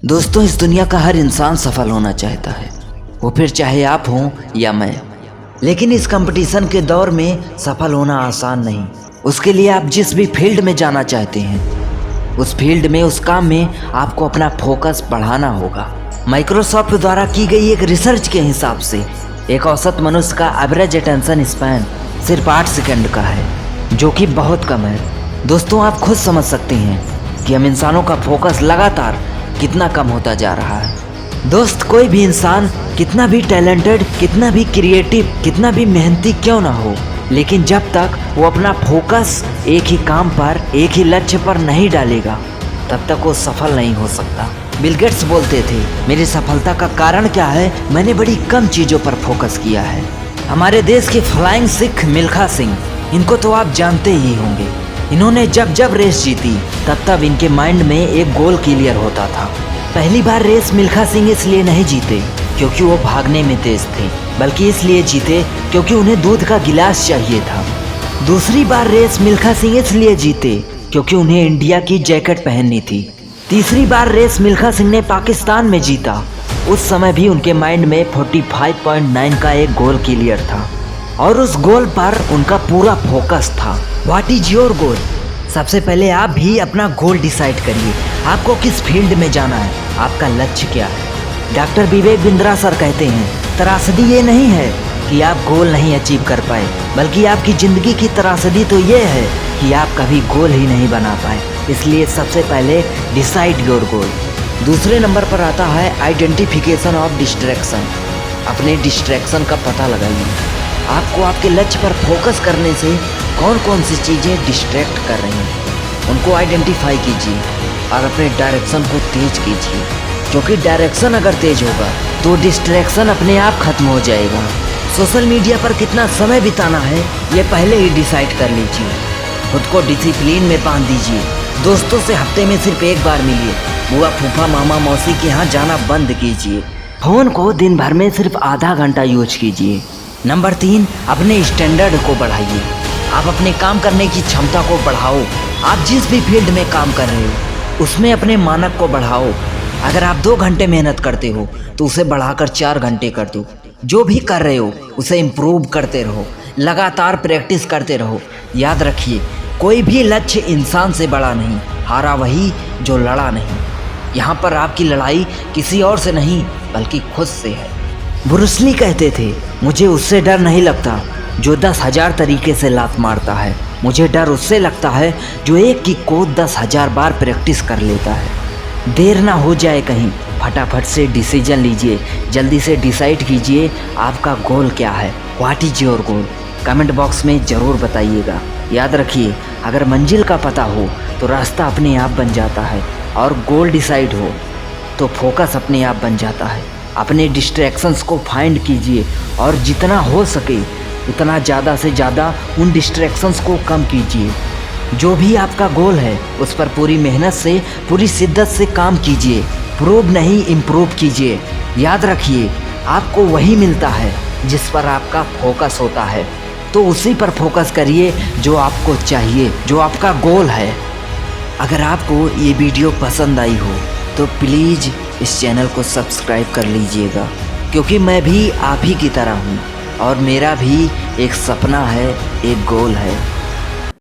दोस्तों, इस दुनिया का हर इंसान सफल होना चाहता है, वो फिर चाहे आप हों या मैं। लेकिन इस कंपटीशन के दौर में सफल होना आसान नहीं। उसके लिए आप जिस भी फील्ड में जाना चाहते हैं, उस फील्ड में, उस काम में आपको अपना फोकस बढ़ाना होगा। माइक्रोसॉफ्ट द्वारा की गई एक रिसर्च के हिसाब से एक औसत मनुष्य का एवरेज अटेंशन स्पैन सिर्फ 8 सेकंड का है, जो कि बहुत कम है। दोस्तों, आप खुद समझ सकते हैं कि हम इंसानों का फोकस लगातार कितना कम होता जा रहा है। दोस्त, कोई भी इंसान कितना भी टैलेंटेड, कितना भी क्रिएटिव, कितना भी मेहनती क्यों ना हो, लेकिन जब तक वो अपना फोकस एक ही काम पर, एक ही लक्ष्य पर नहीं डालेगा, तब तक वो सफल नहीं हो सकता। बिल गेट्स बोलते थे, मेरी सफलता का कारण क्या है? मैंने बड़ी कम चीज़ों पर फोकस किया है। हमारे देश के फ्लाइंग सिख मिल्खा सिंह, इनको तो आप जानते ही होंगे। इन्होंने जब जब रेस जीती, तब तब इनके माइंड में एक गोल क्लियर होता था। पहली बार रेस मिल्खा सिंह इसलिए नहीं जीते क्योंकि वो भागने में तेज थे, बल्कि इसलिए जीते क्योंकि उन्हें दूध का गिलास चाहिए था। दूसरी बार रेस मिल्खा सिंह इसलिए जीते क्योंकि उन्हें इंडिया की जैकेट पहननी थी। तीसरी बार रेस मिल्खा सिंह ने पाकिस्तान में जीता। उस समय भी उनके माइंड में 45.9 का एक गोल क्लियर था और उस गोल पर उनका पूरा फोकस था। What is your goal? सबसे पहले आप भी अपना गोल डिसाइड करिए। आपको किस फील्ड में जाना है, आपका लक्ष्य क्या है? डॉक्टर विवेक बिंद्रा सर कहते हैं, त्रासदी ये नहीं है कि आप गोल नहीं अचीव कर पाए, बल्कि आपकी ज़िंदगी की त्रासदी तो ये है कि आप कभी गोल ही नहीं बना पाए। इसलिए सबसे पहले डिसाइड योर गोल। दूसरे नंबर पर आता है आइडेंटिफिकेशन ऑफ डिस्ट्रैक्शन। अपने डिस्ट्रैक्शन का पता लगाइए। आपको आपके लक्ष्य पर फोकस करने से कौन कौन सी चीज़ें डिस्ट्रैक्ट कर रही हैं, उनको आइडेंटिफाई कीजिए और अपने डायरेक्शन को तेज कीजिए। क्योंकि डायरेक्शन अगर तेज होगा तो डिस्ट्रैक्शन अपने आप खत्म हो जाएगा। सोशल मीडिया पर कितना समय बिताना है, ये पहले ही डिसाइड कर लीजिए। खुद को डिसिप्लिन में बांध दीजिए। दोस्तों से हफ्ते में सिर्फ एक बार मिलिए। बुआ, फूफा, मामा, मौसी के यहाँ जाना बंद कीजिए। फ़ोन को दिन भर में सिर्फ आधा घंटा यूज कीजिए। नंबर 3, अपने स्टैंडर्ड को बढ़ाइए। आप अपने काम करने की क्षमता को बढ़ाओ। आप जिस भी फील्ड में काम कर रहे हो, उसमें अपने मानक को बढ़ाओ। अगर आप 2 घंटे मेहनत करते हो तो उसे बढ़ाकर 4 घंटे कर दो। जो भी कर रहे हो उसे इम्प्रूव करते रहो, लगातार प्रैक्टिस करते रहो। याद रखिए, कोई भी लक्ष्य इंसान से बड़ा नहीं, हारा वही जो लड़ा नहीं। यहाँ पर आपकी लड़ाई किसी और से नहीं, बल्कि खुद से है। ब्रूस ली कहते थे, मुझे उससे डर नहीं लगता जो 10,000 तरीके से लात मारता है। मुझे डर उससे लगता है जो एक किक को 10,000 बार प्रैक्टिस कर लेता है। देर ना हो जाए कहीं, फटाफट से डिसीजन लीजिए। जल्दी से डिसाइड कीजिए आपका गोल क्या है। What is your goal? Comment box में ज़रूर बताइएगा। याद रखिए, अगर मंजिल का पता हो तो रास्ता अपने आप बन जाता है, और गोल डिसाइड हो तो फोकस अपने आप बन जाता है। अपने डिस्ट्रैक्शंस को फाइंड कीजिए और जितना हो सके उतना ज़्यादा से ज़्यादा उन डिस्ट्रैक्शंस को कम कीजिए। जो भी आपका गोल है उस पर पूरी मेहनत से, पूरी शिद्दत से काम कीजिए। प्रूव नहीं, इम्प्रूव कीजिए। याद रखिए, आपको वही मिलता है जिस पर आपका फोकस होता है, तो उसी पर फोकस करिए जो आपको चाहिए, जो आपका गोल है। अगर आपको ये वीडियो पसंद आई हो तो प्लीज़ इस चैनल को सब्सक्राइब कर लीजिएगा, क्योंकि मैं भी आप ही की तरह हूँ और मेरा भी एक सपना है, एक गोल है।